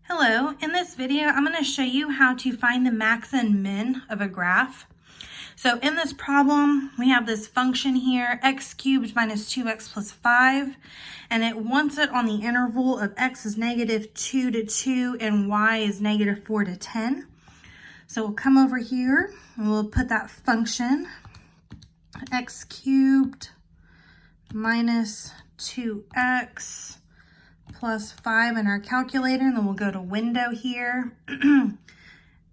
Hello, in this video I'm going to show you how to find the max and min of a graph. So in this problem we have this function here, x cubed minus 2x plus 5, and it wants it on the interval of x is negative 2 to 2 and y is negative 4 to 10. So we'll come over here and we'll put that function x cubed minus 2x plus 5 in our calculator, and then we'll go to window here.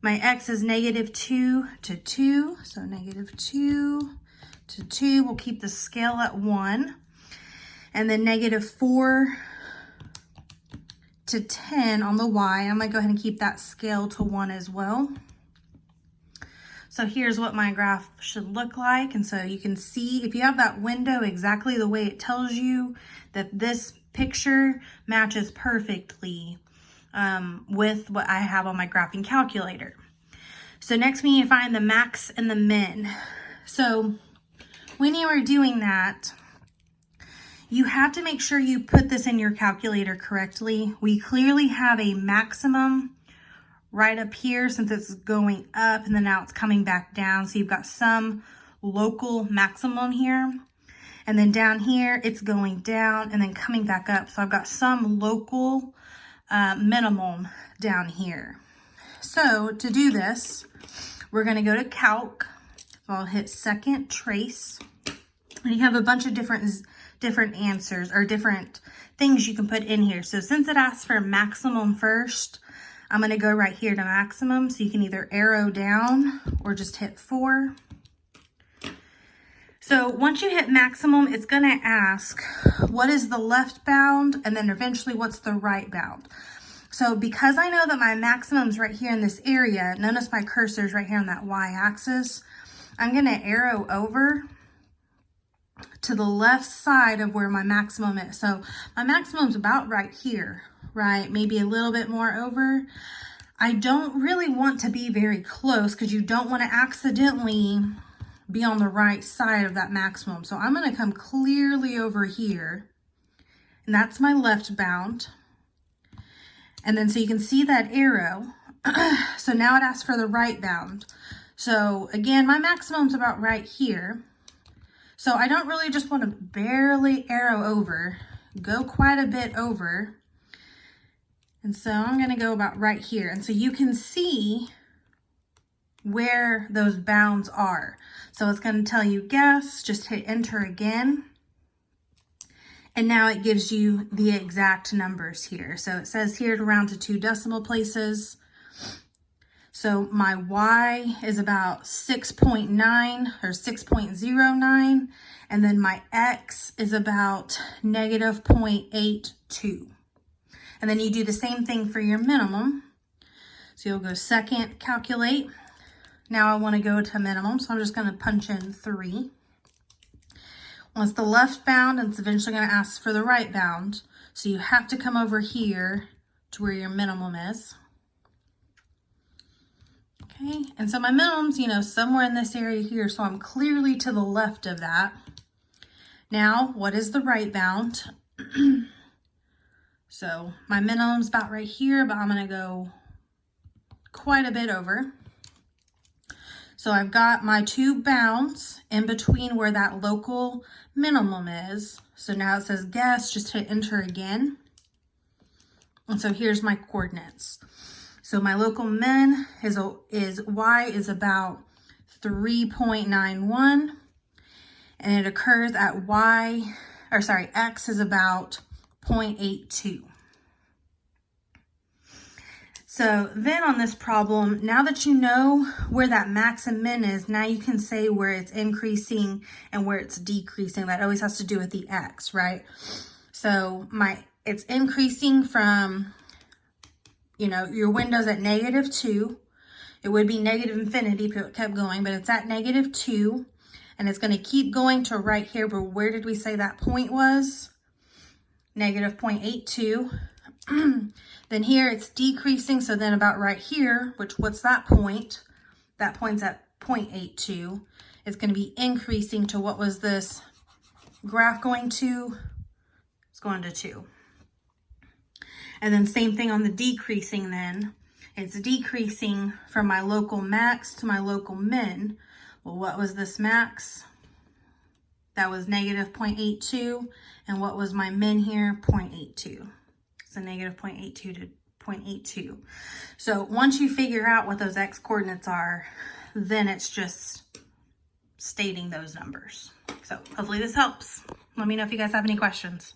My x is negative 2 to 2, so negative 2 to 2. We'll keep the scale at 1. And then negative 4 to 10 on the y. I'm going to go ahead and keep that scale to 1 as well. So here's what my graph should look like. And so you can see, if you have that window exactly the way it tells you, that this picture matches perfectly with what I have on my graphing calculator. So next we need to find the max and the min. So when you are doing that, you have to make sure you put this in your calculator correctly. We clearly have a maximum right up here since it's going up and then now it's coming back down. So you've got some local maximum here. And then down here, it's going down and then coming back up. So I've got some local minimum down here. So to do this, we're going to go to Calc. So I'll hit Second Trace. And you have a bunch of different answers or different things you can put in here. So since it asks for maximum first, I'm going to go right here to maximum. So you can either arrow down or just hit 4. So once you hit maximum, it's going to ask what is the left bound and then eventually what's the right bound. So because I know that my maximum is right here in this area, notice my cursor is right here on that y-axis, I'm going to arrow over to the left side of where my maximum is. So my maximum is about right here, right? Maybe a little bit more over. I don't really want to be very close because you don't want to accidentally be on the right side of that maximum. So I'm going to come clearly over here, and that's my left bound. And then so you can see that arrow. So now it asks for the right bound. So again, my maximum's about right here. So I don't really just want to barely arrow over, go quite a bit over. And so I'm going to go about right here. And so you can see where those bounds are. So it's going to tell you guess, just hit enter again. And now it gives you the exact numbers here. So it says here to round to 2 decimal places. So my y is about 6.9 or 6.09. And then my x is about negative 0.82. And then you do the same thing for your minimum. So you'll go second, calculate. Now I want to go to minimum, so I'm just going to punch in 3. Once the left bound, it's eventually going to ask for the right bound. So you have to come over here to where your minimum is. Okay, and so my minimum's, somewhere in this area here, so I'm clearly to the left of that. Now, what is the right bound? So my minimum's about right here, but I'm going to go quite a bit over. So I've got my 2 bounds in between where that local minimum is. So now it says guess, just hit enter again. And so here's my coordinates. So my local min is y is about 3.91, and it occurs at x is about 0.82. So then on this problem, now that you know where that max and min is, now you can say where it's increasing and where it's decreasing. That always has to do with the x, right? So it's increasing from, your window's at negative 2. It would be negative infinity if it kept going, but it's at negative 2. And it's going to keep going to right here, but where did we say that point was? Negative 0.82. Then here it's decreasing, so then about right here, what's that point? That point's at 0.82. It's going to be increasing to what was this graph going to? It's going to 2. And then same thing on the decreasing then. It's decreasing from my local max to my local min. Well, what was this max? That was negative 0.82. And what was my min here? 0.82. So negative 0.82 to 0.82. So once you figure out what those x coordinates are, then it's just stating those numbers. So hopefully this helps. Let me know if you guys have any questions.